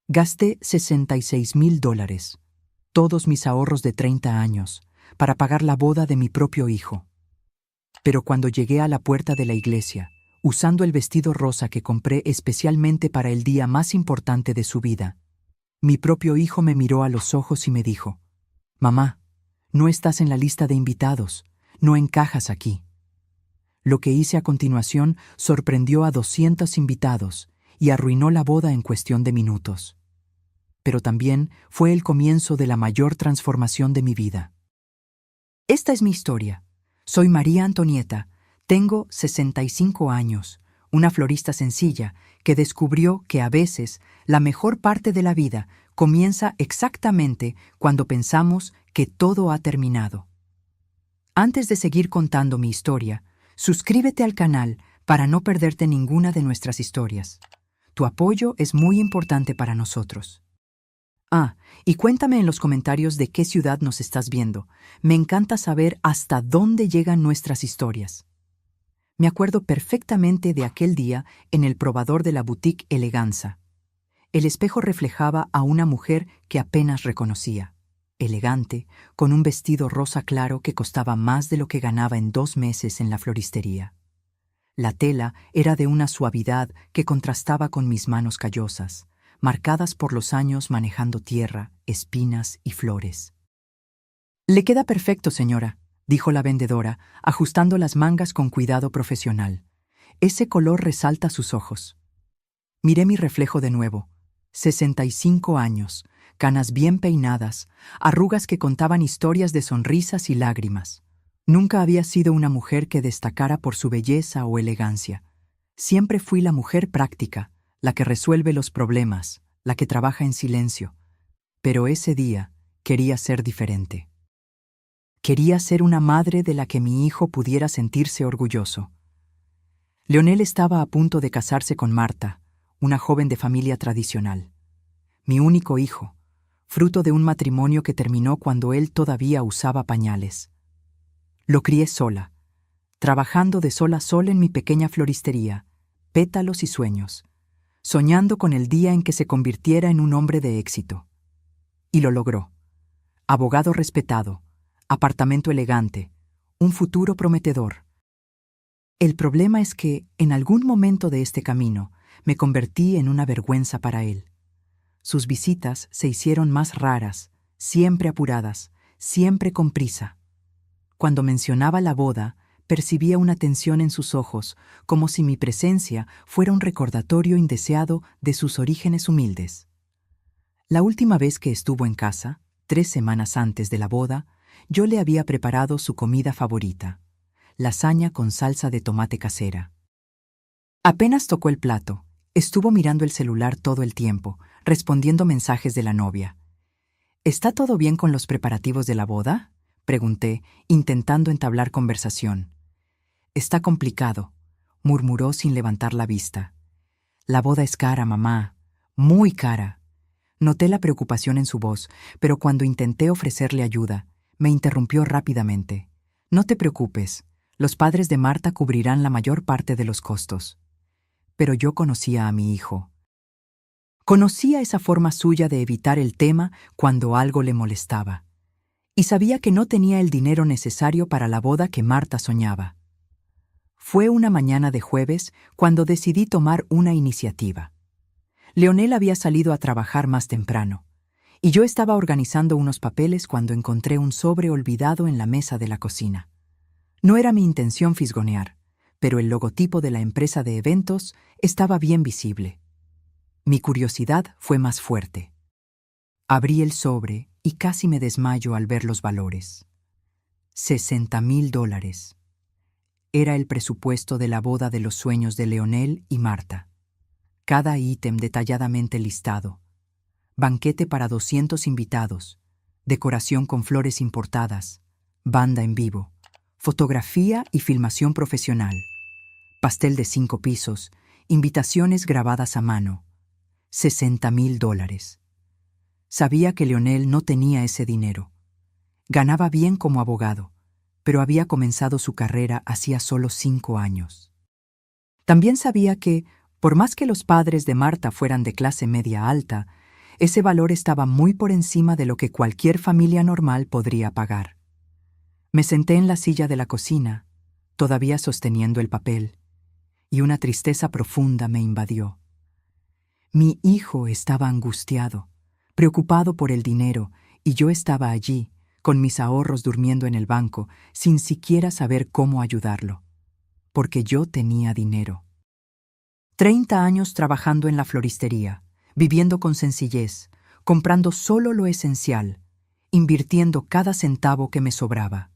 Gasté $66,000, todos mis ahorros de 30 años, para pagar la boda de mi propio hijo. Pero cuando llegué a la puerta de la iglesia, usando el vestido rosa que compré especialmente para el día más importante de su vida, mi propio hijo me miró a los ojos y me dijo: «Mamá, no estás en la lista de invitados, no encajas aquí». Lo que hice a continuación sorprendió a 200 invitados y arruinó la boda en cuestión de minutos. Pero también fue el comienzo de la mayor transformación de mi vida. Esta es mi historia. Soy María Antonieta, tengo 65 años, una florista sencilla que descubrió que a veces la mejor parte de la vida comienza exactamente cuando pensamos que todo ha terminado. Antes de seguir contando mi historia, suscríbete al canal para no perderte ninguna de nuestras historias. Tu apoyo es muy importante para nosotros. Y cuéntame en los comentarios de qué ciudad nos estás viendo. Me encanta saber hasta dónde llegan nuestras historias. Me acuerdo perfectamente de aquel día en el probador de la boutique Eleganza. El espejo reflejaba a una mujer que apenas reconocía, elegante, con un vestido rosa claro que costaba más de lo que ganaba en 2 meses en la floristería. La tela era de una suavidad que contrastaba con mis manos callosas, marcadas por los años manejando tierra, espinas y flores. «Le queda perfecto, señora», dijo la vendedora, ajustando las mangas con cuidado profesional. «Ese color resalta sus ojos». Miré mi reflejo de nuevo. 65 años, canas bien peinadas, arrugas que contaban historias de sonrisas y lágrimas. Nunca había sido una mujer que destacara por su belleza o elegancia. Siempre fui la mujer práctica, la que resuelve los problemas, la que trabaja en silencio. Pero ese día quería ser diferente. Quería ser una madre de la que mi hijo pudiera sentirse orgulloso. Leonel estaba a punto de casarse con Marta, una joven de familia tradicional. Mi único hijo, fruto de un matrimonio que terminó cuando él todavía usaba pañales. Lo crié sola, trabajando de sol a sol en mi pequeña floristería, pétalos y sueños, soñando con el día en que se convirtiera en un hombre de éxito. Y lo logró. Abogado respetado, apartamento elegante, un futuro prometedor. El problema es que, en algún momento de este camino, me convertí en una vergüenza para él. Sus visitas se hicieron más raras, siempre apuradas, siempre con prisa. Cuando mencionaba la boda, percibía una tensión en sus ojos, como si mi presencia fuera un recordatorio indeseado de sus orígenes humildes. La última vez que estuvo en casa, 3 semanas antes de la boda, yo le había preparado su comida favorita, lasaña con salsa de tomate casera. Apenas tocó el plato, estuvo mirando el celular todo el tiempo, respondiendo mensajes de la novia. «¿Está todo bien con los preparativos de la boda?», pregunté, intentando entablar conversación. «Está complicado», murmuró sin levantar la vista. «La boda es cara, mamá, muy cara». Noté la preocupación en su voz, pero cuando intenté ofrecerle ayuda, me interrumpió rápidamente. «No te preocupes, los padres de Marta cubrirán la mayor parte de los costos». Pero yo conocía a mi hijo. Conocía esa forma suya de evitar el tema cuando algo le molestaba. Y sabía que no tenía el dinero necesario para la boda que Marta soñaba. Fue una mañana de jueves cuando decidí tomar una iniciativa. Leonel había salido a trabajar más temprano, y yo estaba organizando unos papeles cuando encontré un sobre olvidado en la mesa de la cocina. No era mi intención fisgonear, pero el logotipo de la empresa de eventos estaba bien visible. Mi curiosidad fue más fuerte. Abrí el sobre y casi me desmayo al ver los valores. $60,000. Era el presupuesto de la boda de los sueños de Leonel y Marta. Cada ítem detalladamente listado. Banquete para 200 invitados, decoración con flores importadas, banda en vivo, fotografía y filmación profesional, pastel de 5 pisos, invitaciones grabadas a mano. $60,000. Sabía que Leonel no tenía ese dinero. Ganaba bien como abogado, pero había comenzado su carrera hacía solo 5 años. También sabía que, por más que los padres de Marta fueran de clase media alta, Ese valor estaba muy por encima de lo que cualquier familia normal podría pagar. Me senté en la silla de la cocina, todavía sosteniendo el papel, y una tristeza profunda me invadió. Mi hijo estaba angustiado, preocupado por el dinero, y yo estaba allí, con mis ahorros durmiendo en el banco, sin siquiera saber cómo ayudarlo, porque yo tenía dinero. 30 años trabajando en la floristería, viviendo con sencillez, comprando solo lo esencial, invirtiendo cada centavo que me sobraba.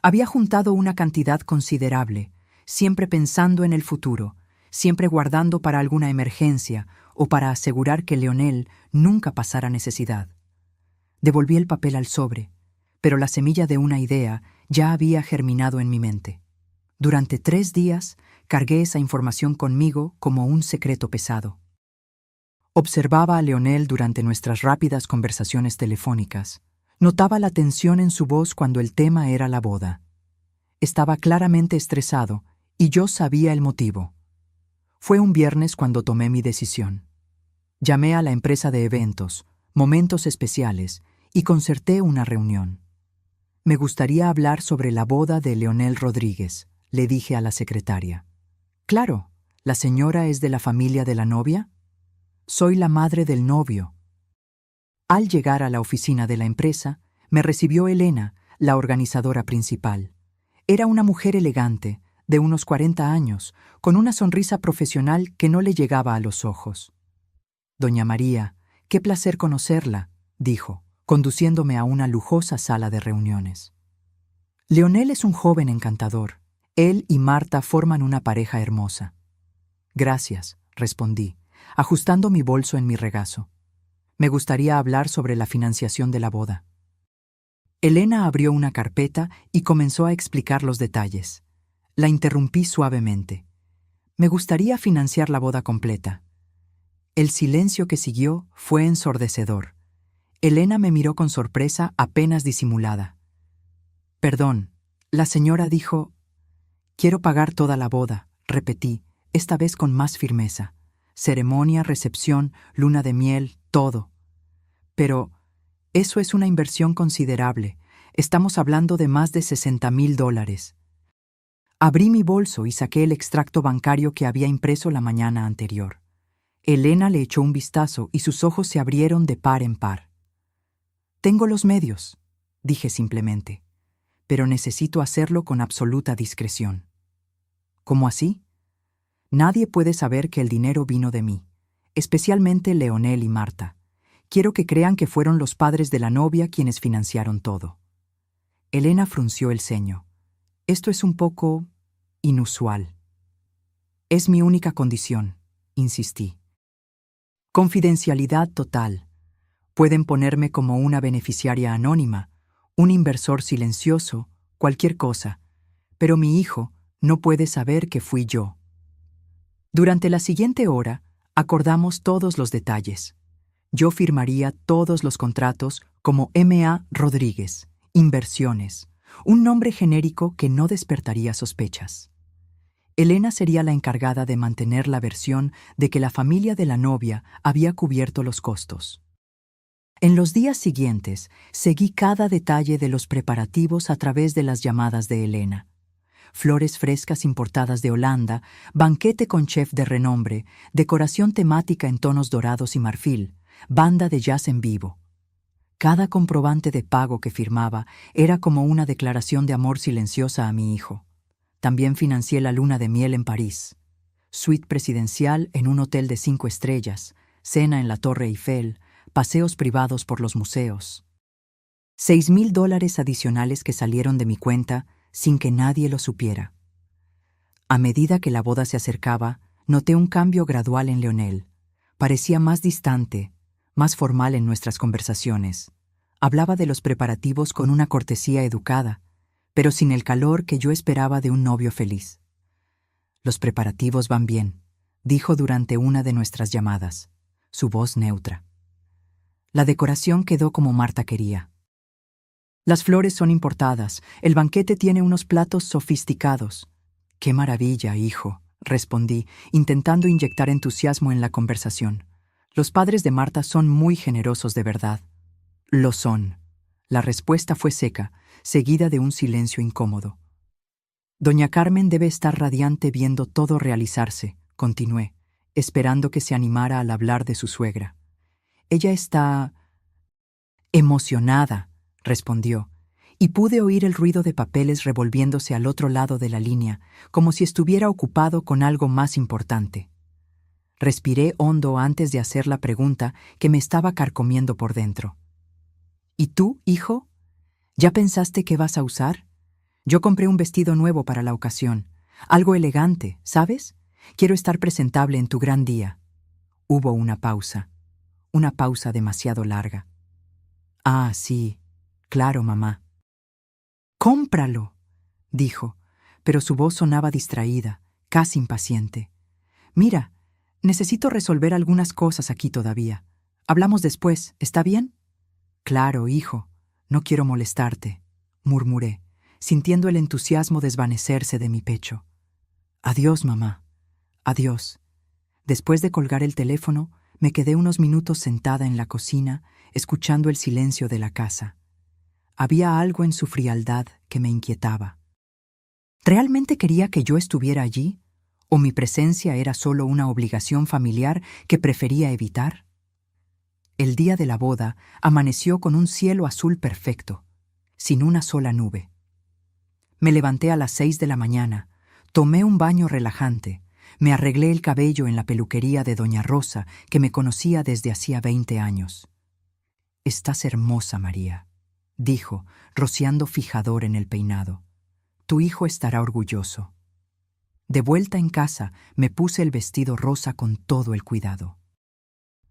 Había juntado una cantidad considerable, siempre pensando en el futuro, siempre guardando para alguna emergencia o para asegurar que Leonel nunca pasara necesidad. Devolví el papel al sobre, pero la semilla de una idea ya había germinado en mi mente. Durante 3 días cargué esa información conmigo como un secreto pesado. Observaba a Leonel durante nuestras rápidas conversaciones telefónicas. Notaba la tensión en su voz cuando el tema era la boda. Estaba claramente estresado y yo sabía el motivo. Fue un viernes cuando tomé mi decisión. Llamé a la empresa de eventos, momentos especiales, y concerté una reunión. Me gustaría hablar sobre la boda de Leonel Rodríguez, le dije a la secretaria. Claro, ¿la señora es de la familia de la novia? Soy la madre del novio. Al llegar a la oficina de la empresa, me recibió Elena, la organizadora principal. Era una mujer elegante, de unos 40 años, con una sonrisa profesional que no le llegaba a los ojos. Doña María, qué placer conocerla, dijo, conduciéndome a una lujosa sala de reuniones. Leonel es un joven encantador. Él y Marta forman una pareja hermosa. Gracias, respondí, ajustando mi bolso en mi regazo. Me gustaría hablar sobre la financiación de la boda. Elena abrió una carpeta y comenzó a explicar los detalles. La interrumpí suavemente. Me gustaría financiar la boda completa. El silencio que siguió fue ensordecedor. Elena me miró con sorpresa apenas disimulada. Perdón, la señora dijo... Quiero pagar toda la boda, repetí, esta vez con más firmeza. Ceremonia, recepción, luna de miel, todo. Pero eso es una inversión considerable. Estamos hablando de más de $60,000. Abrí mi bolso y saqué el extracto bancario que había impreso la mañana anterior. Elena le echó un vistazo y sus ojos se abrieron de par en par. Tengo los medios, dije simplemente, pero necesito hacerlo con absoluta discreción. ¿Cómo así? Nadie puede saber que el dinero vino de mí, especialmente Leonel y Marta. Quiero que crean que fueron los padres de la novia quienes financiaron todo. Elena frunció el ceño. Esto es un poco inusual. Es mi única condición, insistí. Confidencialidad total. Pueden ponerme como una beneficiaria anónima, un inversor silencioso, cualquier cosa, pero mi hijo no puede saber que fui yo. Durante la siguiente hora, acordamos todos los detalles. Yo firmaría todos los contratos como M.A. Rodríguez, Inversiones, un nombre genérico que no despertaría sospechas. Elena sería la encargada de mantener la versión de que la familia de la novia había cubierto los costos. En los días siguientes, seguí cada detalle de los preparativos a través de las llamadas de Elena. Flores frescas importadas de Holanda, banquete con chef de renombre, decoración temática en tonos dorados y marfil, banda de jazz en vivo. Cada comprobante de pago que firmaba era como una declaración de amor silenciosa a mi hijo. También financié la luna de miel en París, suite presidencial en un hotel de 5 estrellas, cena en la Torre Eiffel, paseos privados por los museos. $6,000 adicionales que salieron de mi cuenta sin que nadie lo supiera. A medida que la boda se acercaba, noté un cambio gradual en Leonel. Parecía más distante, más formal en nuestras conversaciones. Hablaba de los preparativos con una cortesía educada, pero sin el calor que yo esperaba de un novio feliz. Los preparativos van bien, dijo durante una de nuestras llamadas, su voz neutra. La decoración quedó como Marta quería. Las flores son importadas, el banquete tiene unos platos sofisticados. ¡Qué maravilla, hijo!, respondí, intentando inyectar entusiasmo en la conversación. Los padres de Marta son muy generosos de verdad. Lo son. La respuesta fue seca, seguida de un silencio incómodo. Doña Carmen debe estar radiante viendo todo realizarse, continué, esperando que se animara al hablar de su suegra. Ella está emocionada, respondió, y pude oír el ruido de papeles revolviéndose al otro lado de la línea, como si estuviera ocupado con algo más importante. Respiré hondo antes de hacer la pregunta que me estaba carcomiendo por dentro. ¿Y tú, hijo? ¿Ya pensaste qué vas a usar? Yo compré un vestido nuevo para la ocasión, algo elegante, ¿sabes? Quiero estar presentable en tu gran día. Hubo una pausa demasiado larga. Ah, sí, claro, mamá. ¡Cómpralo!, dijo, pero su voz sonaba distraída, casi impaciente. Mira, necesito resolver algunas cosas aquí todavía. Hablamos después, ¿está bien? Claro, hijo, no quiero molestarte, murmuré, sintiendo el entusiasmo desvanecerse de mi pecho. Adiós, mamá. Adiós. Después de colgar el teléfono, me quedé unos minutos sentada en la cocina, escuchando el silencio de la casa. Había algo en su frialdad que me inquietaba. ¿Realmente quería que yo estuviera allí? ¿O mi presencia era solo una obligación familiar que prefería evitar? El día de la boda amaneció con un cielo azul perfecto, sin una sola nube. Me levanté a las 6 de la mañana, tomé un baño relajante, me arreglé el cabello en la peluquería de Doña Rosa, que me conocía desde hacía 20 años. «Estás hermosa, María», dijo, rociando fijador en el peinado. «Tu hijo estará orgulloso». De vuelta en casa, me puse el vestido rosa con todo el cuidado.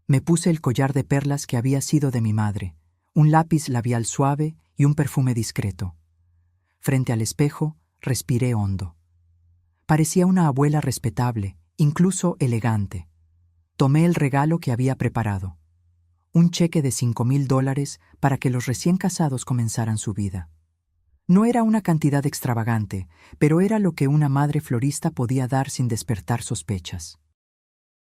Me puse el collar de perlas que había sido de mi madre, un lápiz labial suave y un perfume discreto. Frente al espejo, respiré hondo. Parecía una abuela respetable, incluso elegante. Tomé el regalo que había preparado. Un cheque de $5,000 para que los recién casados comenzaran su vida. No era una cantidad extravagante, pero era lo que una madre florista podía dar sin despertar sospechas.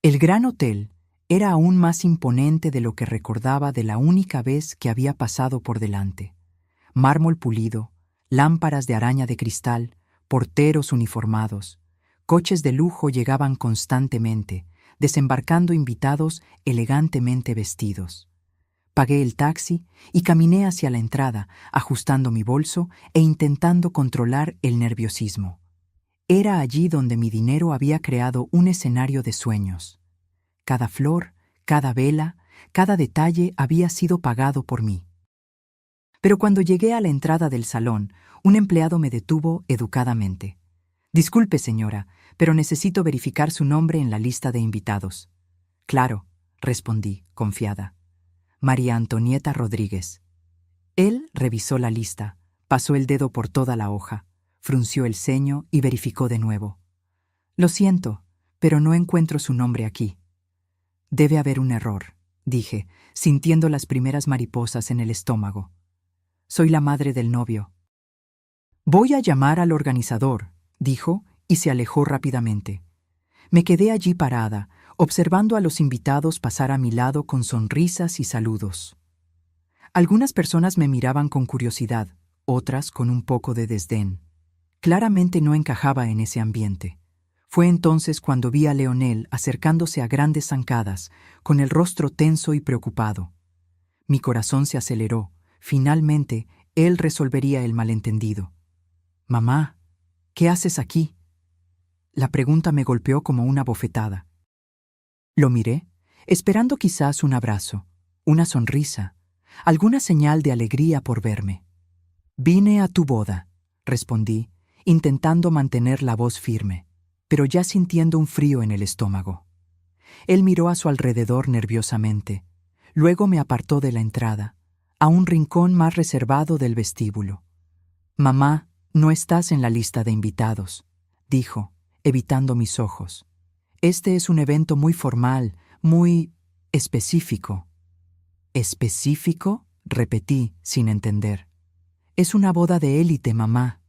El gran hotel era aún más imponente de lo que recordaba de la única vez que había pasado por delante. Mármol pulido, lámparas de araña de cristal, porteros uniformados, coches de lujo llegaban constantemente, desembarcando invitados elegantemente vestidos. Pagué el taxi y caminé hacia la entrada, ajustando mi bolso e intentando controlar el nerviosismo. Era allí donde mi dinero había creado un escenario de sueños. Cada flor, cada vela, cada detalle había sido pagado por mí. Pero cuando llegué a la entrada del salón, un empleado me detuvo educadamente. «Disculpe, señora, pero necesito verificar su nombre en la lista de invitados». «Claro», respondí, confiada. «María Antonieta Rodríguez». Él revisó la lista, pasó el dedo por toda la hoja, frunció el ceño y verificó de nuevo. «Lo siento, pero no encuentro su nombre aquí». «Debe haber un error», dije, sintiendo las primeras mariposas en el estómago. «Soy la madre del novio». «Voy a llamar al organizador», dijo, y se alejó rápidamente. Me quedé allí parada, observando a los invitados pasar a mi lado con sonrisas y saludos. Algunas personas me miraban con curiosidad, otras con un poco de desdén. Claramente no encajaba en ese ambiente. Fue entonces cuando vi a Leonel acercándose a grandes zancadas, con el rostro tenso y preocupado. Mi corazón se aceleró. Finalmente, él resolvería el malentendido. «Mamá, ¿qué haces aquí?». La pregunta me golpeó como una bofetada. Lo miré, esperando quizás un abrazo, una sonrisa, alguna señal de alegría por verme. «Vine a tu boda», respondí, intentando mantener la voz firme, pero ya sintiendo un frío en el estómago. Él miró a su alrededor nerviosamente, luego me apartó de la entrada, a un rincón más reservado del vestíbulo. «Mamá, no estás en la lista de invitados», dijo, evitando mis ojos. «Este es un evento muy formal, muy específico». «¿Específico?», repetí, sin entender. «Es una boda de élite, mamá.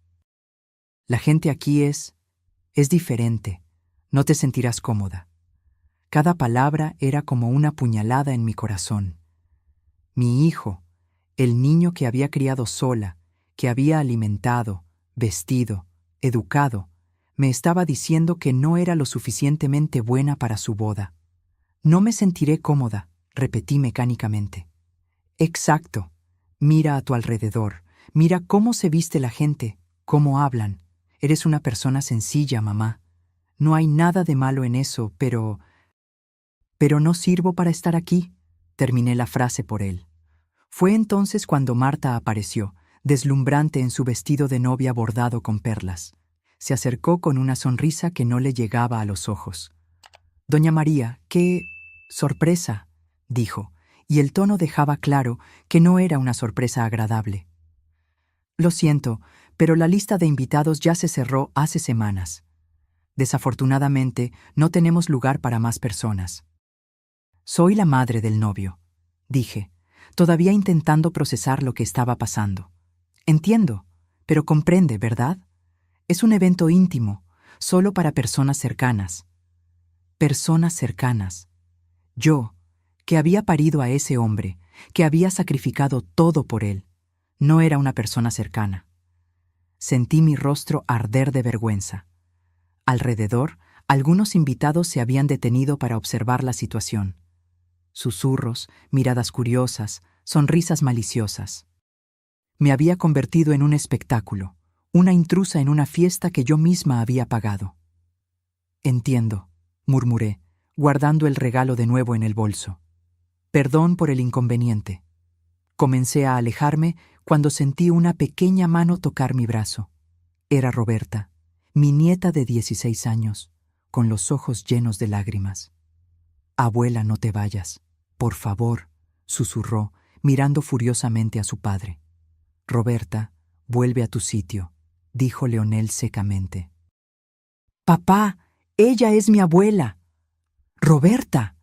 La gente aquí es diferente. No te sentirás cómoda». Cada palabra era como una puñalada en mi corazón. Mi hijo, el niño que había criado sola, que había alimentado, vestido, educado, me estaba diciendo que no era lo suficientemente buena para su boda. No me sentiré cómoda, repetí mecánicamente. Exacto. Mira a tu alrededor. Mira cómo se viste la gente, cómo hablan. Eres una persona sencilla, mamá. No hay nada de malo en eso, pero no sirvo para estar aquí. Terminé la frase por él. Fue entonces cuando Marta apareció, deslumbrante en su vestido de novia bordado con perlas. Se acercó con una sonrisa que no le llegaba a los ojos. Doña María, qué sorpresa, dijo, y el tono dejaba claro que no era una sorpresa agradable. Lo siento, pero la lista de invitados ya se cerró hace semanas. Desafortunadamente, no tenemos lugar para más personas. Soy la madre del novio, dije, todavía intentando procesar lo que estaba pasando. Entiendo, pero comprende, ¿verdad? Es un evento íntimo, solo para personas cercanas. Personas cercanas. Yo, que había parido a ese hombre, que había sacrificado todo por él, no era una persona cercana. Sentí mi rostro arder de vergüenza. Alrededor, algunos invitados se habían detenido para observar la situación. Susurros, miradas curiosas, sonrisas maliciosas. Me había convertido en un espectáculo, una intrusa en una fiesta que yo misma había pagado. Entiendo, murmuré, guardando el regalo de nuevo en el bolso. Perdón por el inconveniente. Comencé a alejarme cuando sentí una pequeña mano tocar mi brazo. Era Roberta, mi nieta de 16 años, con los ojos llenos de lágrimas. Abuela, no te vayas. Por favor, susurró, mirando furiosamente a su padre. Roberta, vuelve a tu sitio, dijo Leonel secamente. Papá, ella es mi abuela. Roberta.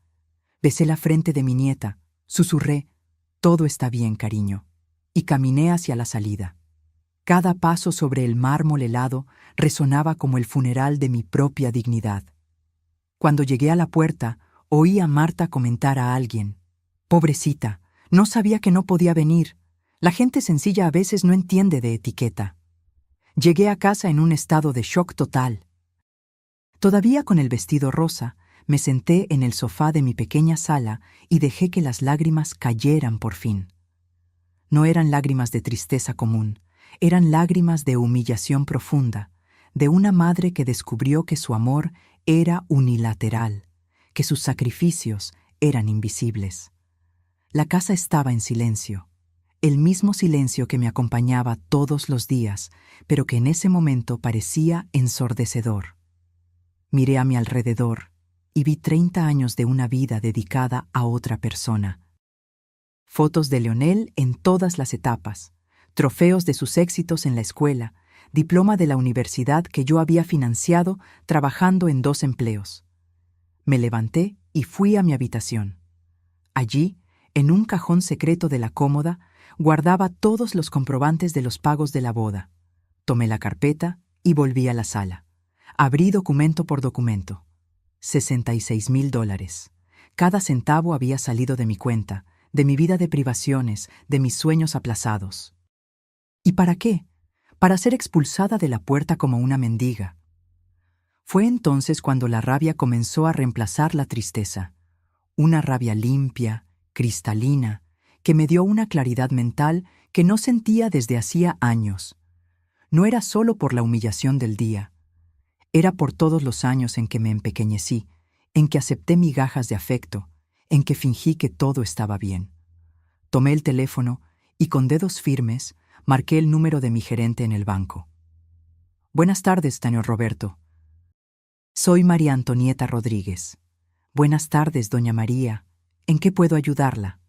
Besé la frente de mi nieta, susurré, todo está bien, cariño, y caminé hacia la salida. Cada paso sobre el mármol helado resonaba como el funeral de mi propia dignidad. Cuando llegué a la puerta, oí a Marta comentar a alguien: pobrecita, no sabía que no podía venir. La gente sencilla a veces no entiende de etiqueta. Llegué a casa en un estado de shock total. Todavía con el vestido rosa, me senté en el sofá de mi pequeña sala y dejé que las lágrimas cayeran por fin. No eran lágrimas de tristeza común, eran lágrimas de humillación profunda, de una madre que descubrió que su amor era unilateral, que sus sacrificios eran invisibles. La casa estaba en silencio, el mismo silencio que me acompañaba todos los días, pero que en ese momento parecía ensordecedor. Miré a mi alrededor y vi 30 años de una vida dedicada a otra persona. Fotos de Leonel en todas las etapas, trofeos de sus éxitos en la escuela, diploma de la universidad que yo había financiado trabajando en 2 empleos. Me levanté y fui a mi habitación. Allí, en un cajón secreto de la cómoda, guardaba todos los comprobantes de los pagos de la boda. Tomé la carpeta y volví a la sala. Abrí documento por documento. $66,000. Cada centavo había salido de mi cuenta, de mi vida de privaciones, de mis sueños aplazados. ¿Y para qué? Para ser expulsada de la puerta como una mendiga. Fue entonces cuando la rabia comenzó a reemplazar la tristeza. Una rabia limpia, cristalina, que me dio una claridad mental que no sentía desde hacía años. No era solo por la humillación del día. Era por todos los años en que me empequeñecí, en que acepté migajas de afecto, en que fingí que todo estaba bien. Tomé el teléfono y con dedos firmes marqué el número de mi gerente en el banco. Buenas tardes, señor Roberto. Soy María Antonieta Rodríguez. Buenas tardes, doña María. ¿En qué puedo ayudarla?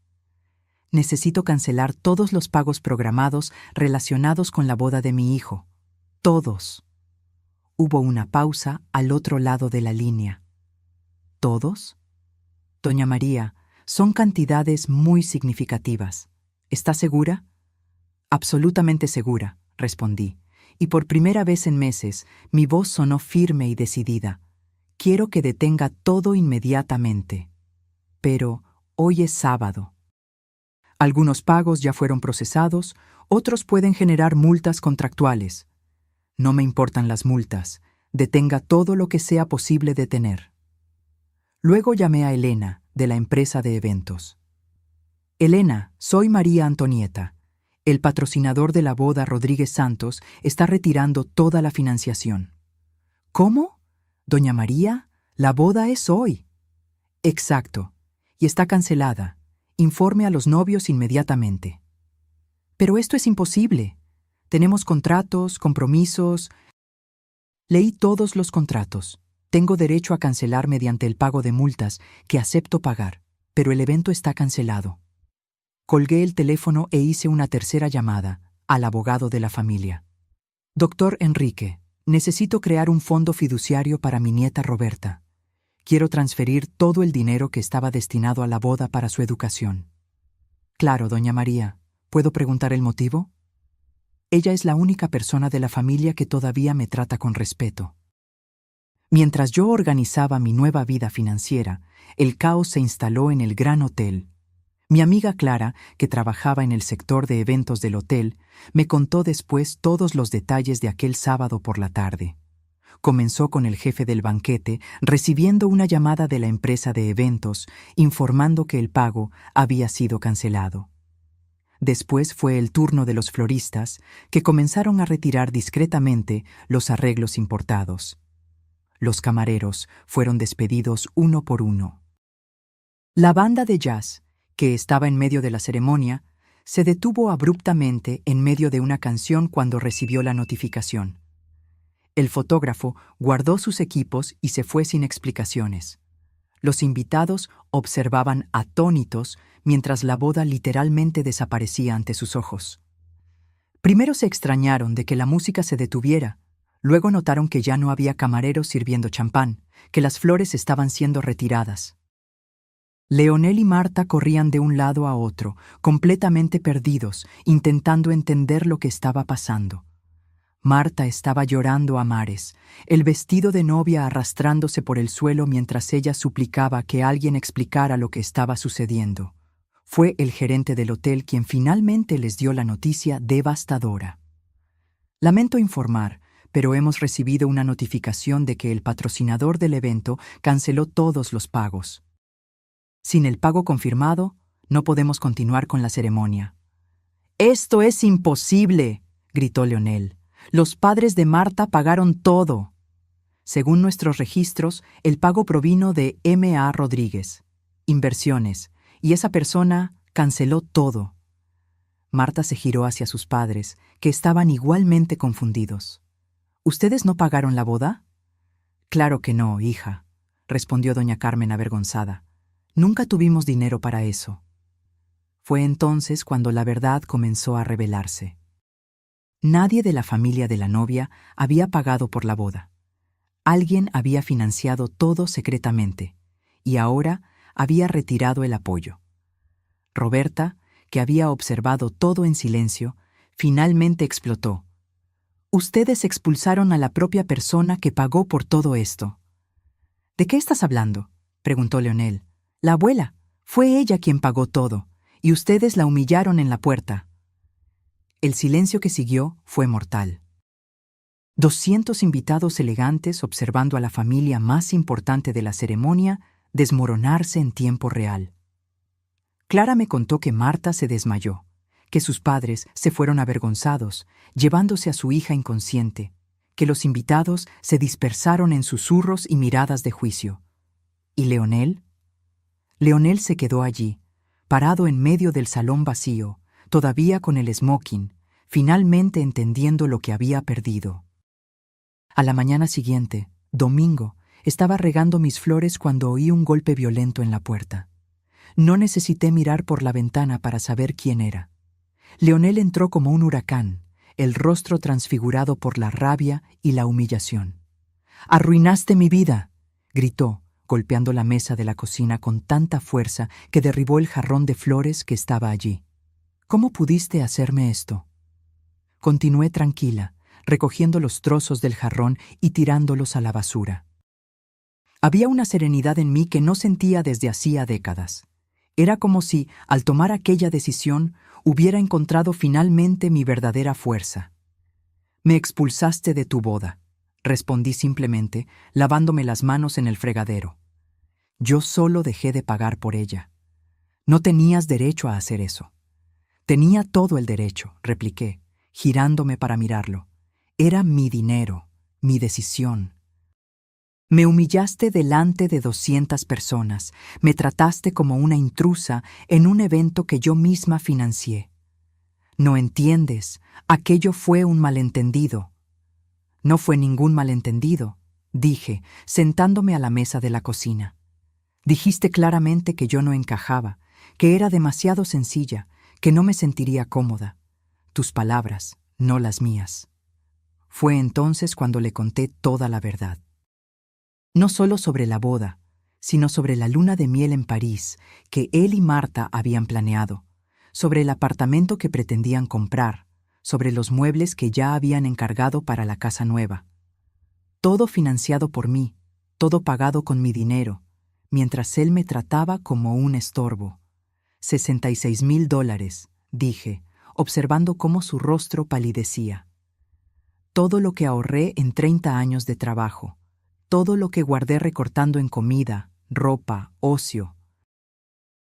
Necesito cancelar todos los pagos programados relacionados con la boda de mi hijo. Todos. Hubo una pausa al otro lado de la línea. ¿Todos? Doña María, son cantidades muy significativas. ¿Está segura? Absolutamente segura, respondí, y por primera vez en meses mi voz sonó firme y decidida. Quiero que detenga todo inmediatamente. Pero hoy es sábado. Algunos pagos ya fueron procesados, otros pueden generar multas contractuales. No me importan las multas. Detenga todo lo que sea posible detener. Luego llamé a Elena, de la empresa de eventos. Elena, soy María Antonieta. El patrocinador de la boda, Rodríguez Santos, está retirando toda la financiación. ¿Cómo? Doña María, la boda es hoy. Exacto, y está cancelada. Informe a los novios inmediatamente. Pero esto es imposible. Tenemos contratos, compromisos. Leí todos los contratos. Tengo derecho a cancelar mediante el pago de multas, que acepto pagar, pero el evento está cancelado. Colgué el teléfono e hice una tercera llamada al abogado de la familia. Doctor Enrique, necesito crear un fondo fiduciario para mi nieta Roberta. Quiero transferir todo el dinero que estaba destinado a la boda para su educación. Claro, doña María. ¿Puedo preguntar el motivo? Ella es la única persona de la familia que todavía me trata con respeto. Mientras yo organizaba mi nueva vida financiera, el caos se instaló en el Gran Hotel. Mi amiga Clara, que trabajaba en el sector de eventos del hotel, me contó después todos los detalles de aquel sábado por la tarde. Comenzó con el jefe del banquete recibiendo una llamada de la empresa de eventos informando que el pago había sido cancelado. Después fue el turno de los floristas, que comenzaron a retirar discretamente los arreglos importados. Los camareros fueron despedidos uno por uno. La banda de jazz, que estaba en medio de la ceremonia, se detuvo abruptamente en medio de una canción cuando recibió la notificación. El fotógrafo guardó sus equipos y se fue sin explicaciones. Los invitados observaban atónitos mientras la boda literalmente desaparecía ante sus ojos. Primero se extrañaron de que la música se detuviera, luego notaron que ya no había camareros sirviendo champán, que las flores estaban siendo retiradas. Leonel y Marta corrían de un lado a otro, completamente perdidos, intentando entender lo que estaba pasando. Marta estaba llorando a mares, el vestido de novia arrastrándose por el suelo mientras ella suplicaba que alguien explicara lo que estaba sucediendo. Fue el gerente del hotel quien finalmente les dio la noticia devastadora. Lamento informar, pero hemos recibido una notificación de que el patrocinador del evento canceló todos los pagos. Sin el pago confirmado, no podemos continuar con la ceremonia. «¡Esto es imposible!», gritó Leonel. «Los padres de Marta pagaron todo». Según nuestros registros, el pago provino de M.A. Rodríguez, Inversiones, y esa persona canceló todo. Marta se giró hacia sus padres, que estaban igualmente confundidos. «¿Ustedes no pagaron la boda?» «Claro que no, hija», respondió doña Carmen avergonzada. «Nunca tuvimos dinero para eso». Fue entonces cuando la verdad comenzó a revelarse. Nadie de la familia de la novia había pagado por la boda. Alguien había financiado todo secretamente, y ahora había retirado el apoyo. Roberta, que había observado todo en silencio, finalmente explotó. «Ustedes expulsaron a la propia persona que pagó por todo esto». «¿De qué estás hablando?», preguntó Leonel. «La abuela. Fue ella quien pagó todo, y ustedes la humillaron en la puerta». El silencio que siguió fue mortal. 200 invitados elegantes observando a la familia más importante de la ceremonia desmoronarse en tiempo real. Clara me contó que Marta se desmayó, que sus padres se fueron avergonzados, llevándose a su hija inconsciente, que los invitados se dispersaron en susurros y miradas de juicio. ¿Y Leonel? Leonel se quedó allí, parado en medio del salón vacío, todavía con el smoking, finalmente entendiendo lo que había perdido. A la mañana siguiente, domingo, estaba regando mis flores cuando oí un golpe violento en la puerta. No necesité mirar por la ventana para saber quién era. Leonel entró como un huracán, el rostro transfigurado por la rabia y la humillación. «¡Arruinaste mi vida!», gritó, golpeando la mesa de la cocina con tanta fuerza que derribó el jarrón de flores que estaba allí. «¿Cómo pudiste hacerme esto?». Continué tranquila, recogiendo los trozos del jarrón y tirándolos a la basura. Había una serenidad en mí que no sentía desde hacía décadas. Era como si, al tomar aquella decisión, hubiera encontrado finalmente mi verdadera fuerza. «Me expulsaste de tu boda», respondí simplemente, lavándome las manos en el fregadero. «Yo solo dejé de pagar por ella. No tenías derecho a hacer eso». «Tenía todo el derecho», repliqué, girándome para mirarlo. «Era mi dinero, mi decisión». «Me humillaste delante de 200 personas, me trataste como una intrusa en un evento que yo misma financié. No entiendes, aquello fue un malentendido». «No fue ningún malentendido», dije, sentándome a la mesa de la cocina. «Dijiste claramente que yo no encajaba, que era demasiado sencilla, que no me sentiría cómoda. Tus palabras, no las mías». Fue entonces cuando le conté toda la verdad. No solo sobre la boda, sino sobre la luna de miel en París que él y Marta habían planeado, sobre el apartamento que pretendían comprar, sobre los muebles que ya habían encargado para la casa nueva. Todo financiado por mí, todo pagado con mi dinero, mientras él me trataba como un estorbo. $66,000, dije, observando cómo su rostro palidecía. Todo lo que ahorré en 30 años de trabajo, todo lo que guardé recortando en comida, ropa, ocio,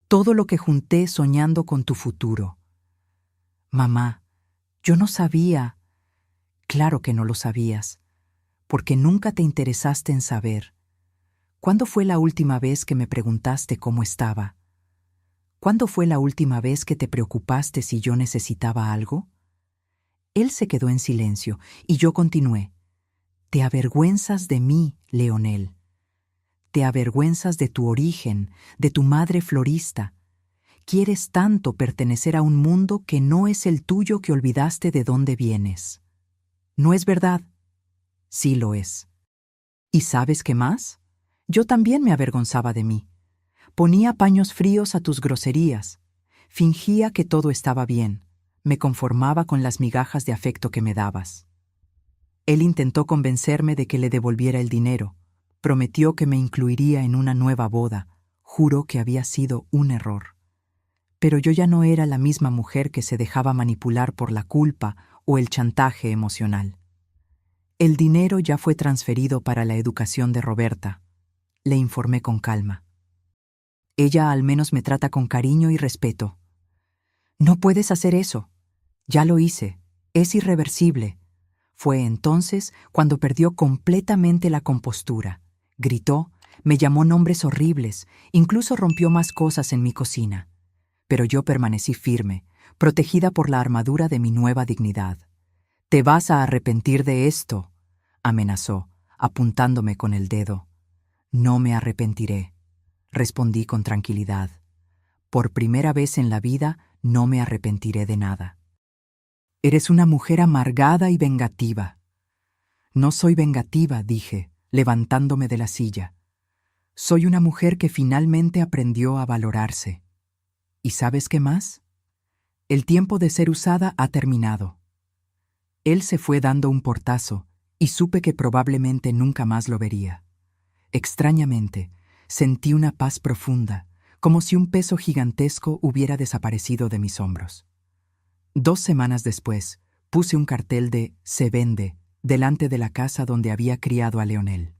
todo lo que junté soñando con tu futuro. Mamá, yo no sabía. Claro que no lo sabías, porque nunca te interesaste en saber. ¿Cuándo fue la última vez que me preguntaste cómo estaba? ¿Cuándo fue la última vez que te preocupaste si yo necesitaba algo? Él se quedó en silencio y yo continué. Te avergüenzas de mí, Leonel. Te avergüenzas de tu origen, de tu madre florista. Quieres tanto pertenecer a un mundo que no es el tuyo que olvidaste de dónde vienes. ¿No es verdad? Sí lo es. ¿Y sabes qué más? Yo también me avergonzaba de mí. Ponía paños fríos a tus groserías. Fingía que todo estaba bien. Me conformaba con las migajas de afecto que me dabas. Él intentó convencerme de que le devolviera el dinero. Prometió que me incluiría en una nueva boda. Juró que había sido un error. Pero yo ya no era la misma mujer que se dejaba manipular por la culpa o el chantaje emocional. El dinero ya fue transferido para la educación de Roberta, le informé con calma. Ella al menos me trata con cariño y respeto. No puedes hacer eso. Ya lo hice. Es irreversible. Fue entonces cuando perdió completamente la compostura. Gritó, me llamó nombres horribles, incluso rompió más cosas en mi cocina. Pero yo permanecí firme, protegida por la armadura de mi nueva dignidad. «Te vas a arrepentir de esto», amenazó, apuntándome con el dedo. «No me arrepentiré», respondí con tranquilidad. «Por primera vez en la vida no me arrepentiré de nada». «Eres una mujer amargada y vengativa». «No soy vengativa», dije, levantándome de la silla. «Soy una mujer que finalmente aprendió a valorarse. ¿Y sabes qué más? El tiempo de ser usada ha terminado». Él se fue dando un portazo y supe que probablemente nunca más lo vería. Extrañamente, sentí una paz profunda, como si un peso gigantesco hubiera desaparecido de mis hombros. 2 semanas después, puse un cartel de «Se vende» delante de la casa donde había criado a Leonel.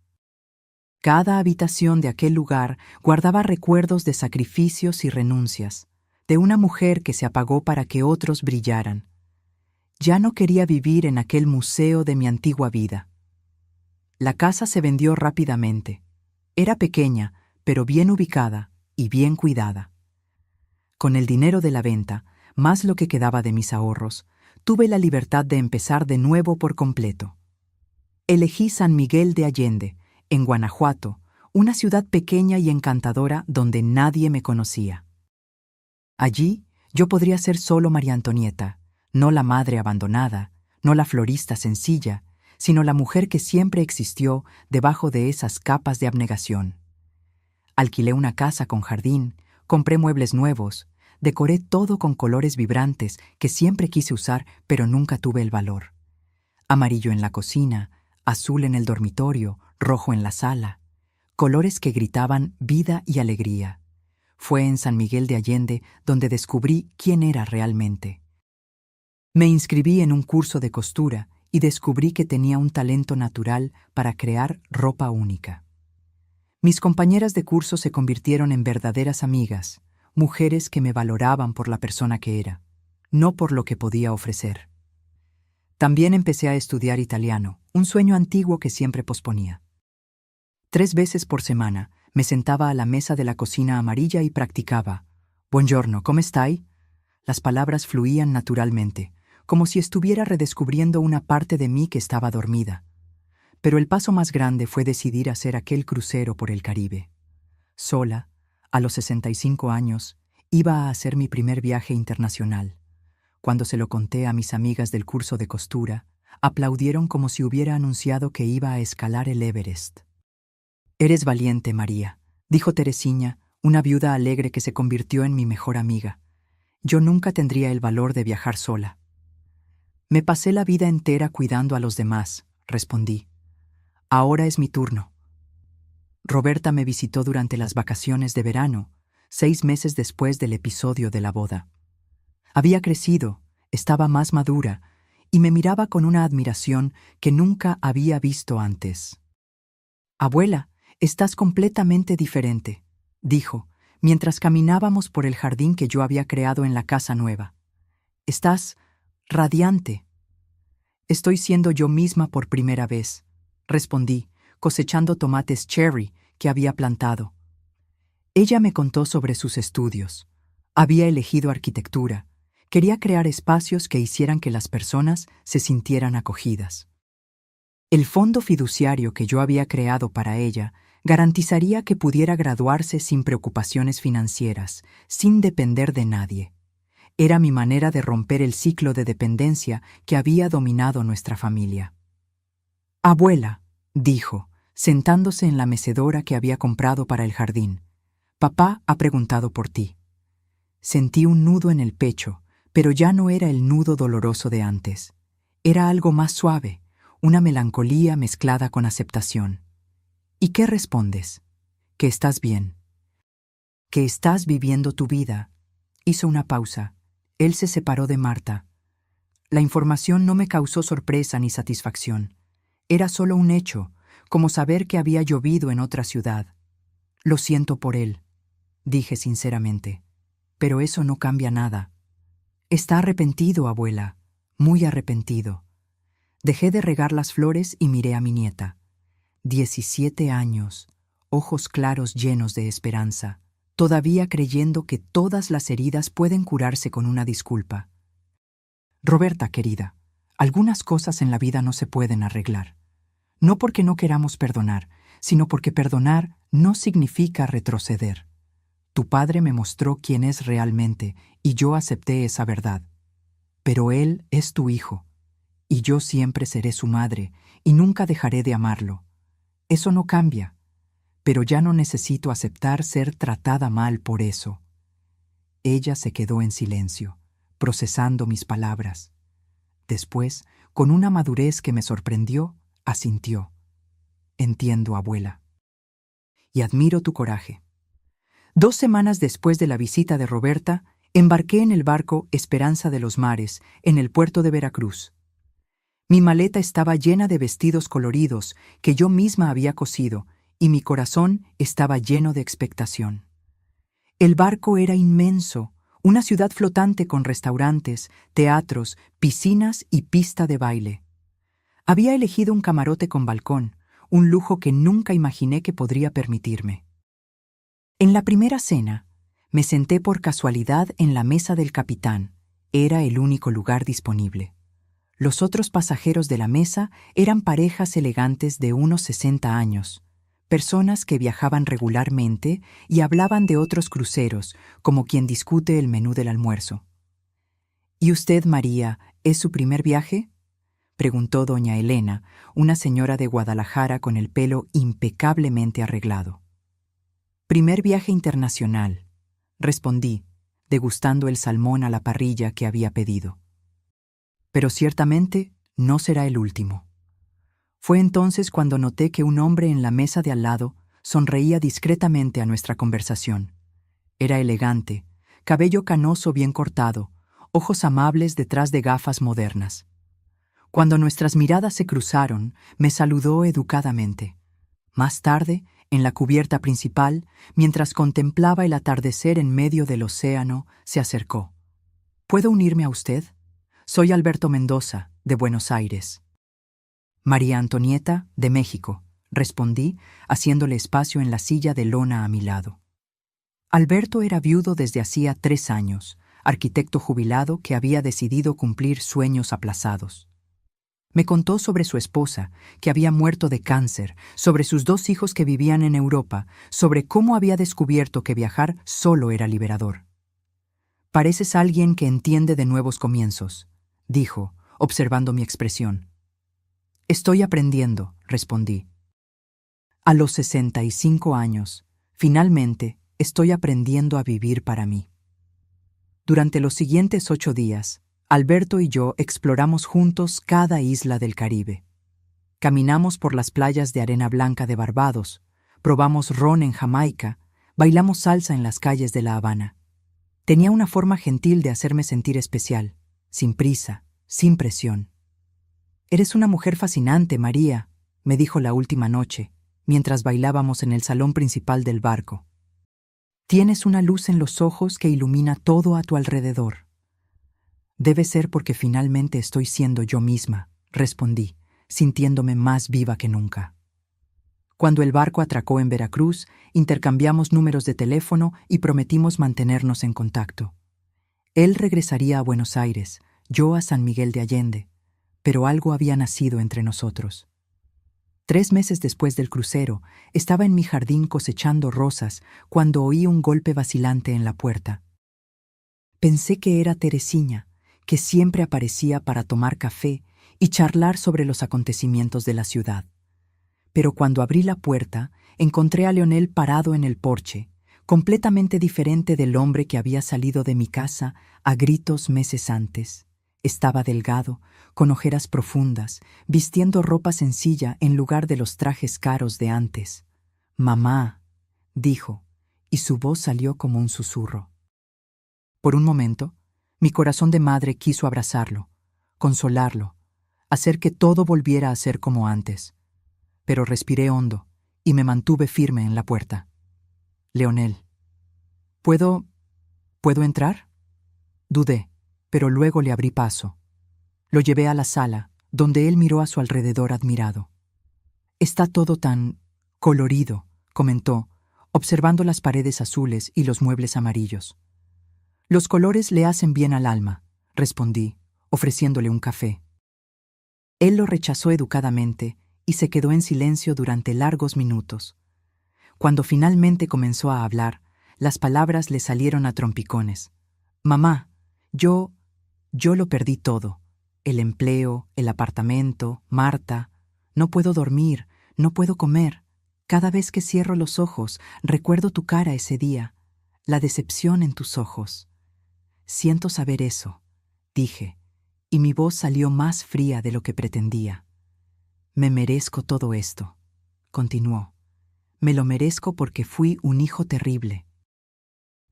Cada habitación de aquel lugar guardaba recuerdos de sacrificios y renuncias, de una mujer que se apagó para que otros brillaran. Ya no quería vivir en aquel museo de mi antigua vida. La casa se vendió rápidamente. Era pequeña, pero bien ubicada y bien cuidada. Con el dinero de la venta, más lo que quedaba de mis ahorros, tuve la libertad de empezar de nuevo por completo. Elegí San Miguel de Allende, en Guanajuato, una ciudad pequeña y encantadora donde nadie me conocía. Allí yo podría ser solo María Antonieta, no la madre abandonada, no la florista sencilla, sino la mujer que siempre existió debajo de esas capas de abnegación. Alquilé una casa con jardín, compré muebles nuevos, decoré todo con colores vibrantes que siempre quise usar pero nunca tuve el valor. Amarillo en la cocina, azul en el dormitorio, rojo en la sala. colores que gritaban vida y alegría. Fue en San Miguel de Allende donde descubrí quién era realmente. Me inscribí en un curso de costura y descubrí que tenía un talento natural para crear ropa única. Mis compañeras de curso se convirtieron en verdaderas amigas, mujeres que me valoraban por la persona que era, no por lo que podía ofrecer. También empecé a estudiar italiano, un sueño antiguo que siempre posponía. 3 veces por semana me sentaba a la mesa de la cocina amarilla y practicaba. «Buongiorno, ¿come stai?» Las palabras fluían naturalmente, como si estuviera redescubriendo una parte de mí que estaba dormida. Pero el paso más grande fue decidir hacer aquel crucero por el Caribe. Sola, a los 65 años, iba a hacer mi primer viaje internacional. Cuando se lo conté a mis amigas del curso de costura, aplaudieron como si hubiera anunciado que iba a escalar el Everest. «Eres valiente, María», dijo Teresina, una viuda alegre que se convirtió en mi mejor amiga. «Yo nunca tendría el valor de viajar sola». «Me pasé la vida entera cuidando a los demás», respondí. «Ahora es mi turno». Roberta me visitó durante las vacaciones de verano, 6 meses después del episodio de la boda. Había crecido, estaba más madura, y me miraba con una admiración que nunca había visto antes. «Abuela, estás completamente diferente», dijo, mientras caminábamos por el jardín que yo había creado en la casa nueva. «Estás radiante». «Estoy siendo yo misma por primera vez», respondí, cosechando tomates cherry que había plantado. Ella me contó sobre sus estudios. Había elegido arquitectura. Quería crear espacios que hicieran que las personas se sintieran acogidas. El fondo fiduciario que yo había creado para ella garantizaría que pudiera graduarse sin preocupaciones financieras, sin depender de nadie. Era mi manera de romper el ciclo de dependencia que había dominado nuestra familia. «Abuela», dijo, sentándose en la mecedora que había comprado para el jardín, «papá ha preguntado por ti». Sentí un nudo en el pecho, pero ya no era el nudo doloroso de antes. Era algo más suave, una melancolía mezclada con aceptación. «¿Y qué respondes?» «Que estás bien. Que estás viviendo tu vida». Hizo una pausa. Él se separó de Marta. La información no me causó sorpresa ni satisfacción. Era solo un hecho, como saber que había llovido en otra ciudad. «Lo siento por él», dije sinceramente, «pero eso no cambia nada». «Está arrepentido, abuela, muy arrepentido». Dejé de regar las flores y miré a mi nieta. 17 años, ojos claros llenos de esperanza, todavía creyendo que todas las heridas pueden curarse con una disculpa. «Roberta, querida, algunas cosas en la vida no se pueden arreglar. No porque no queramos perdonar, sino porque perdonar no significa retroceder. Tu padre me mostró quién es realmente y yo acepté esa verdad. Pero él es tu hijo, y yo siempre seré su madre y nunca dejaré de amarlo. Eso no cambia, pero ya no necesito aceptar ser tratada mal por eso». Ella se quedó en silencio, procesando mis palabras. Después, con una madurez que me sorprendió, asintió. «Entiendo, abuela. Y admiro tu coraje». 2 semanas después de la visita de Roberta, embarqué en el barco Esperanza de los Mares, en el puerto de Veracruz. Mi maleta estaba llena de vestidos coloridos que yo misma había cosido, y mi corazón estaba lleno de expectación. El barco era inmenso, una ciudad flotante con restaurantes, teatros, piscinas y pista de baile. Había elegido un camarote con balcón, un lujo que nunca imaginé que podría permitirme. En la primera cena, me senté por casualidad en la mesa del capitán. Era el único lugar disponible. Los otros pasajeros de la mesa eran parejas elegantes de unos 60 años, personas que viajaban regularmente y hablaban de otros cruceros, como quien discute el menú del almuerzo. «¿Y usted, María, es su primer viaje?», preguntó doña Elena, una señora de Guadalajara con el pelo impecablemente arreglado. «Primer viaje internacional», respondí, degustando el salmón a la parrilla que había pedido. «Pero ciertamente no será el último». Fue entonces cuando noté que un hombre en la mesa de al lado sonreía discretamente a nuestra conversación. Era elegante, cabello canoso bien cortado, ojos amables detrás de gafas modernas. Cuando nuestras miradas se cruzaron, me saludó educadamente. Más tarde, en la cubierta principal, mientras contemplaba el atardecer en medio del océano, se acercó. ¿Puedo unirme a usted? Soy Alberto Mendoza, de Buenos Aires. María Antonieta, de México, respondí, haciéndole espacio en la silla de lona a mi lado. Alberto era viudo desde hacía 3 años, arquitecto jubilado que había decidido cumplir sueños aplazados. Me contó sobre su esposa, que había muerto de cáncer, sobre sus 2 hijos que vivían en Europa, sobre cómo había descubierto que viajar solo era liberador. «Pareces alguien que entiende de nuevos comienzos», dijo, observando mi expresión. «Estoy aprendiendo», respondí. A los 65 años, finalmente, estoy aprendiendo a vivir para mí. Durante los siguientes 8 días, Alberto y yo exploramos juntos cada isla del Caribe. Caminamos por las playas de arena blanca de Barbados, probamos ron en Jamaica, bailamos salsa en las calles de La Habana. Tenía una forma gentil de hacerme sentir especial, sin prisa, sin presión. «Eres una mujer fascinante, María», me dijo la última noche, mientras bailábamos en el salón principal del barco. «Tienes una luz en los ojos que ilumina todo a tu alrededor». «Debe ser porque finalmente estoy siendo yo misma», respondí, sintiéndome más viva que nunca. Cuando el barco atracó en Veracruz, intercambiamos números de teléfono y prometimos mantenernos en contacto. Él regresaría a Buenos Aires, yo a San Miguel de Allende, pero algo había nacido entre nosotros. 3 meses después del crucero, estaba en mi jardín cosechando rosas cuando oí un golpe vacilante en la puerta. Pensé que era Teresina, que siempre aparecía para tomar café y charlar sobre los acontecimientos de la ciudad. Pero cuando abrí la puerta, encontré a Leonel parado en el porche, completamente diferente del hombre que había salido de mi casa a gritos meses antes. Estaba delgado, con ojeras profundas, vistiendo ropa sencilla en lugar de los trajes caros de antes. «Mamá», dijo, y su voz salió como un susurro. Por un momento, mi corazón de madre quiso abrazarlo, consolarlo, hacer que todo volviera a ser como antes. Pero respiré hondo y me mantuve firme en la puerta. «Leonel, ¿puedo entrar?» Dudé, pero luego le abrí paso. Lo llevé a la sala, donde él miró a su alrededor admirado. «Está todo tan colorido», comentó, observando las paredes azules y los muebles amarillos. «Los colores le hacen bien al alma», respondí, ofreciéndole un café. Él lo rechazó educadamente y se quedó en silencio durante largos minutos. Cuando finalmente comenzó a hablar, las palabras le salieron a trompicones. «Mamá, yo lo perdí todo. El empleo, el apartamento, Marta. No puedo dormir, no puedo comer. Cada vez que cierro los ojos, recuerdo tu cara ese día, la decepción en tus ojos. Siento saber eso», dije, y mi voz salió más fría de lo que pretendía. «Me merezco todo esto», continuó. «Me lo merezco porque fui un hijo terrible.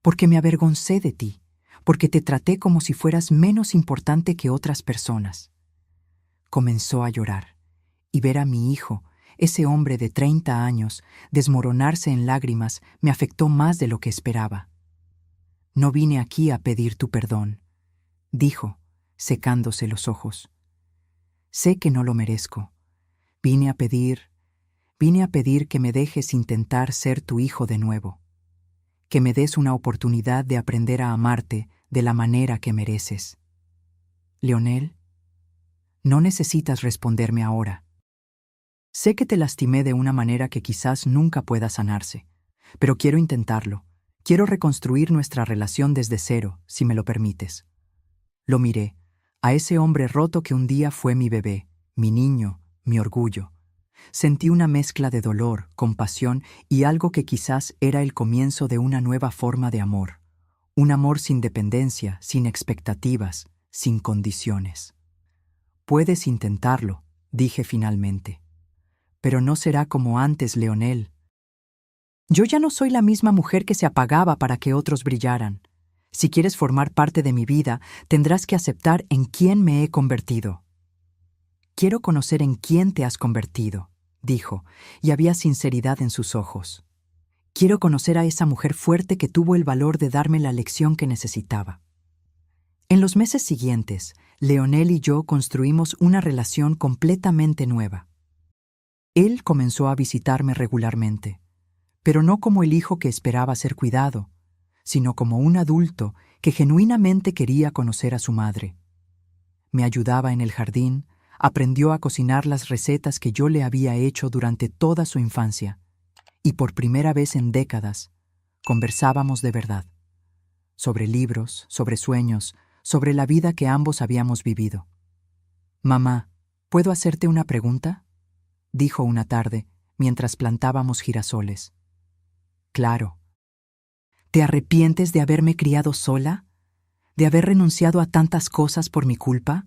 Porque me avergoncé de ti, porque te traté como si fueras menos importante que otras personas». Comenzó a llorar, y ver a mi hijo, ese hombre de 30 años, desmoronarse en lágrimas me afectó más de lo que esperaba. «No vine aquí a pedir tu perdón», dijo, secándose los ojos. «Sé que no lo merezco. Vine a pedir que me dejes intentar ser tu hijo de nuevo, que me des una oportunidad de aprender a amarte de la manera que mereces. Leonel, no necesitas responderme ahora. Sé que te lastimé de una manera que quizás nunca pueda sanarse, pero quiero intentarlo. Quiero reconstruir nuestra relación desde cero, si me lo permites». Lo miré, a ese hombre roto que un día fue mi bebé, mi niño, mi orgullo. Sentí una mezcla de dolor, compasión y algo que quizás era el comienzo de una nueva forma de amor. Un amor sin dependencia, sin expectativas, sin condiciones. «Puedes intentarlo», dije finalmente. «Pero no será como antes, Leonel». Yo ya no soy la misma mujer que se apagaba para que otros brillaran. Si quieres formar parte de mi vida, tendrás que aceptar en quién me he convertido. Quiero conocer en quién te has convertido, dijo, y había sinceridad en sus ojos. Quiero conocer a esa mujer fuerte que tuvo el valor de darme la lección que necesitaba. En los meses siguientes, Leonel y yo construimos una relación completamente nueva. Él comenzó a visitarme regularmente, pero no como el hijo que esperaba ser cuidado, sino como un adulto que genuinamente quería conocer a su madre. Me ayudaba en el jardín, aprendió a cocinar las recetas que yo le había hecho durante toda su infancia, y por primera vez en décadas, conversábamos de verdad, sobre libros, sobre sueños, sobre la vida que ambos habíamos vivido. «Mamá, ¿puedo hacerte una pregunta?», dijo una tarde, mientras plantábamos girasoles. «Claro». «¿Te arrepientes de haberme criado sola? ¿De haber renunciado a tantas cosas por mi culpa?».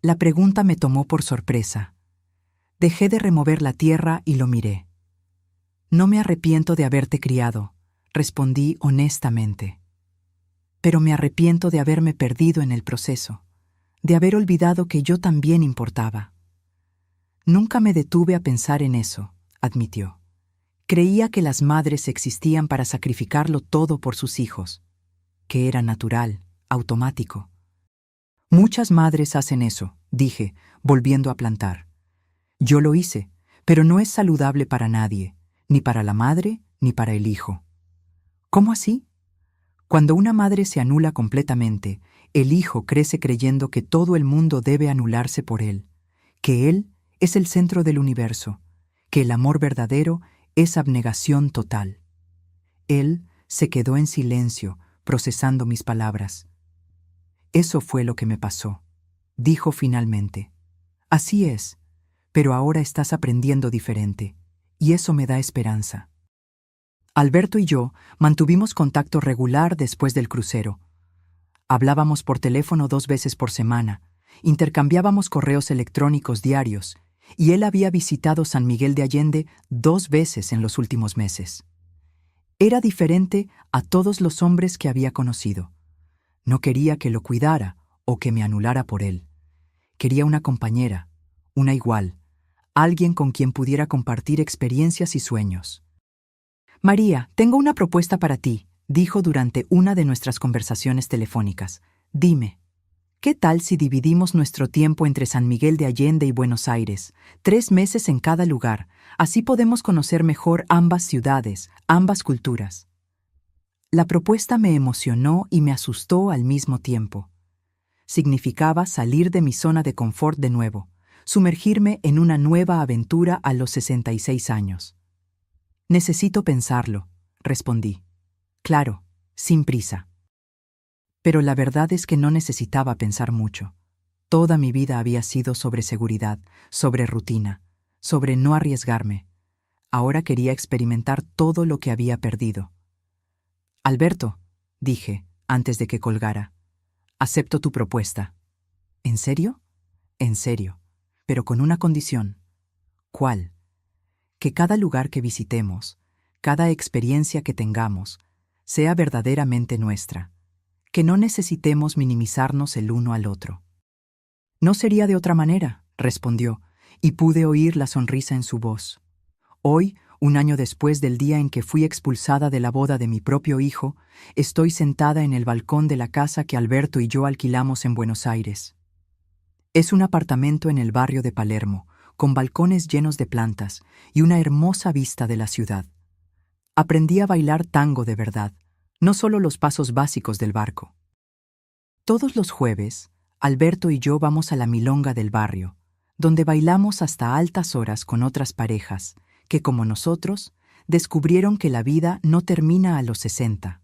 La pregunta me tomó por sorpresa. Dejé de remover la tierra y lo miré. «No me arrepiento de haberte criado», respondí honestamente. «Pero me arrepiento de haberme perdido en el proceso, de haber olvidado que yo también importaba». «Nunca me detuve a pensar en eso», admitió. «Creía que las madres existían para sacrificarlo todo por sus hijos, que era natural, automático». «Muchas madres hacen eso», dije, volviendo a plantar. «Yo lo hice, pero no es saludable para nadie, ni para la madre ni para el hijo». «¿Cómo así?». «Cuando una madre se anula completamente, el hijo crece creyendo que todo el mundo debe anularse por él, que él es el centro del universo, que el amor verdadero es abnegación total». Él se quedó en silencio, procesando mis palabras. «Eso fue lo que me pasó», dijo finalmente. «Así es, pero ahora estás aprendiendo diferente, y eso me da esperanza». Alberto y yo mantuvimos contacto regular después del crucero. Hablábamos por teléfono 2 veces por semana, intercambiábamos correos electrónicos diarios, y él había visitado San Miguel de Allende 2 veces en los últimos meses. Era diferente a todos los hombres que había conocido. No quería que lo cuidara o que me anulara por él. Quería una compañera, una igual, alguien con quien pudiera compartir experiencias y sueños. «María, tengo una propuesta para ti», dijo durante una de nuestras conversaciones telefónicas. «Dime, ¿qué tal si dividimos nuestro tiempo entre San Miguel de Allende y Buenos Aires, 3 meses en cada lugar? Así podemos conocer mejor ambas ciudades, ambas culturas». La propuesta me emocionó y me asustó al mismo tiempo. Significaba salir de mi zona de confort de nuevo, sumergirme en una nueva aventura a los 66 años. «Necesito pensarlo», respondí. «Claro, sin prisa». Pero la verdad es que no necesitaba pensar mucho. Toda mi vida había sido sobre seguridad, sobre rutina, sobre no arriesgarme. Ahora quería experimentar todo lo que había perdido. «Alberto», dije, antes de que colgara, «acepto tu propuesta». «¿En serio?». «En serio, pero con una condición». «¿Cuál?». «Que cada lugar que visitemos, cada experiencia que tengamos, sea verdaderamente nuestra, que no necesitemos minimizarnos el uno al otro». «No sería de otra manera», respondió, y pude oír la sonrisa en su voz. Hoy, 1 año después del día en que fui expulsada de la boda de mi propio hijo, estoy sentada en el balcón de la casa que Alberto y yo alquilamos en Buenos Aires. Es un apartamento en el barrio de Palermo, con balcones llenos de plantas y una hermosa vista de la ciudad. Aprendí a bailar tango de verdad, no solo los pasos básicos del barco. Todos los jueves, Alberto y yo vamos a la milonga del barrio, donde bailamos hasta altas horas con otras parejas que, como nosotros, descubrieron que la vida no termina a los 60.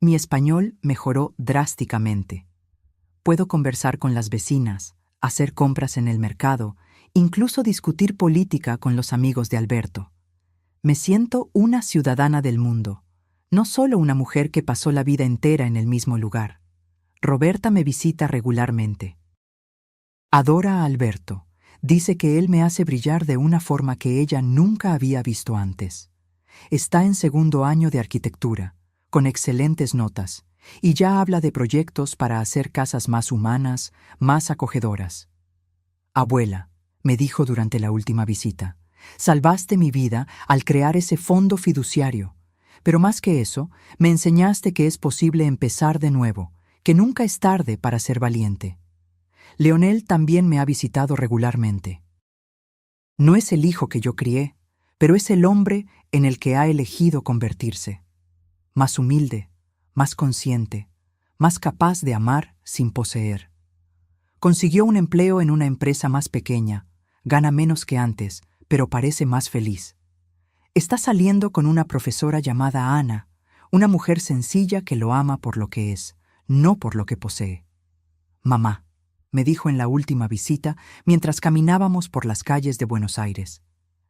Mi español mejoró drásticamente. Puedo conversar con las vecinas, hacer compras en el mercado, incluso discutir política con los amigos de Alberto. Me siento una ciudadana del mundo, no solo una mujer que pasó la vida entera en el mismo lugar. Roberta me visita regularmente. Adora a Alberto. Dice que él me hace brillar de una forma que ella nunca había visto antes. Está en segundo año de arquitectura, con excelentes notas, y ya habla de proyectos para hacer casas más humanas, más acogedoras. Abuela, me dijo durante la última visita, salvaste mi vida al crear ese fondo fiduciario, pero más que eso, me enseñaste que es posible empezar de nuevo, que nunca es tarde para ser valiente. Leonel también me ha visitado regularmente. No es el hijo que yo crié, pero es el hombre en el que ha elegido convertirse. Más humilde, más consciente, más capaz de amar sin poseer. Consiguió un empleo en una empresa más pequeña, gana menos que antes, pero parece más feliz. Está saliendo con una profesora llamada Ana, una mujer sencilla que lo ama por lo que es, no por lo que posee. Mamá, me dijo en la última visita mientras caminábamos por las calles de Buenos Aires.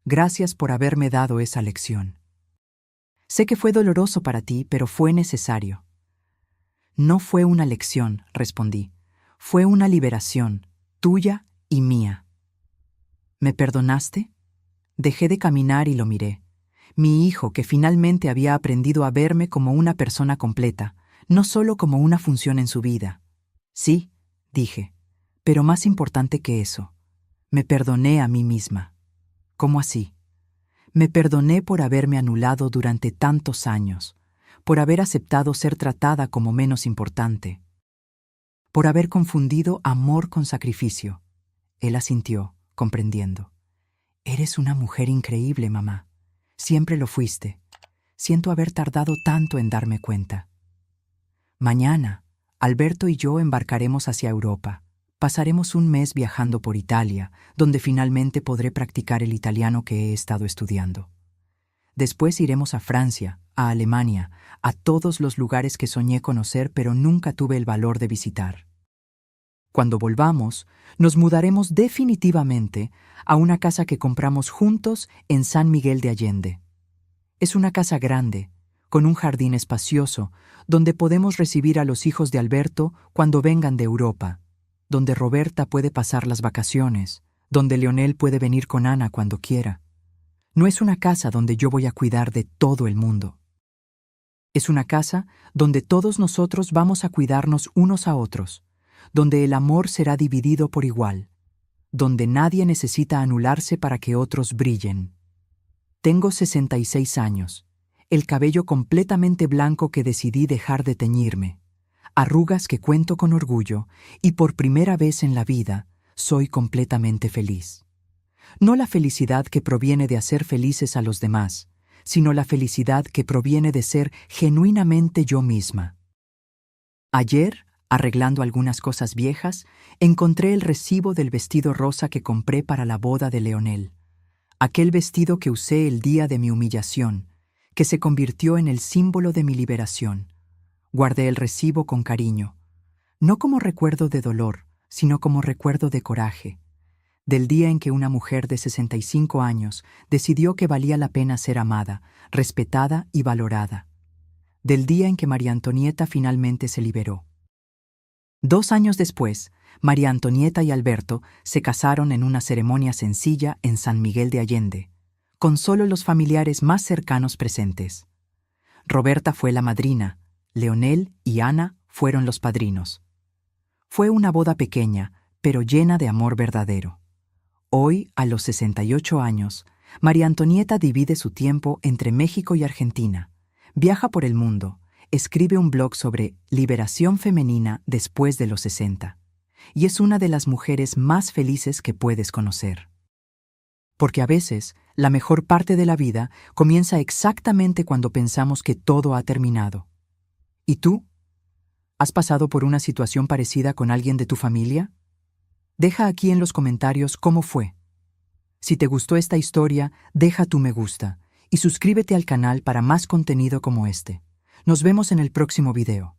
Gracias por haberme dado esa lección. Sé que fue doloroso para ti, pero fue necesario. No fue una lección, respondí. Fue una liberación, tuya y mía. ¿Me perdonaste? Dejé de caminar y lo miré. Mi hijo, que finalmente había aprendido a verme como una persona completa, no solo como una función en su vida. Sí, dije, pero más importante que eso, me perdoné a mí misma. ¿Cómo así? Me perdoné por haberme anulado durante tantos años, por haber aceptado ser tratada como menos importante, por haber confundido amor con sacrificio. Él asintió, comprendiendo. Eres una mujer increíble, mamá. Siempre lo fuiste. Siento haber tardado tanto en darme cuenta. Mañana, Alberto y yo embarcaremos hacia Europa. Pasaremos un mes viajando por Italia, donde finalmente podré practicar el italiano que he estado estudiando. Después iremos a Francia, a Alemania, a todos los lugares que soñé conocer pero nunca tuve el valor de visitar. Cuando volvamos, nos mudaremos definitivamente a una casa que compramos juntos en San Miguel de Allende. Es una casa grande, con un jardín espacioso, donde podemos recibir a los hijos de Alberto cuando vengan de Europa, donde Roberta puede pasar las vacaciones, donde Leonel puede venir con Ana cuando quiera. No es una casa donde yo voy a cuidar de todo el mundo. Es una casa donde todos nosotros vamos a cuidarnos unos a otros, donde el amor será dividido por igual, donde nadie necesita anularse para que otros brillen. Tengo 66 años, el cabello completamente blanco que decidí dejar de teñirme, arrugas que cuento con orgullo y por primera vez en la vida soy completamente feliz. No la felicidad que proviene de hacer felices a los demás, sino la felicidad que proviene de ser genuinamente yo misma. Ayer, arreglando algunas cosas viejas, encontré el recibo del vestido rosa que compré para la boda de Leonel. Aquel vestido que usé el día de mi humillación, que se convirtió en el símbolo de mi liberación. Guardé el recibo con cariño, no como recuerdo de dolor, sino como recuerdo de coraje, del día en que una mujer de 65 años decidió que valía la pena ser amada, respetada y valorada, del día en que María Antonieta finalmente se liberó. 2 años después, María Antonieta y Alberto se casaron en una ceremonia sencilla en San Miguel de Allende, con solo los familiares más cercanos presentes. Roberta fue la madrina, Leonel y Ana fueron los padrinos. Fue una boda pequeña, pero llena de amor verdadero. Hoy, a los 68 años, María Antonieta divide su tiempo entre México y Argentina, viaja por el mundo, escribe un blog sobre liberación femenina después de los 60, y es una de las mujeres más felices que puedes conocer. Porque a veces, la mejor parte de la vida comienza exactamente cuando pensamos que todo ha terminado. ¿Y tú? ¿Has pasado por una situación parecida con alguien de tu familia? Deja aquí en los comentarios cómo fue. Si te gustó esta historia, deja tu me gusta y suscríbete al canal para más contenido como este. Nos vemos en el próximo video.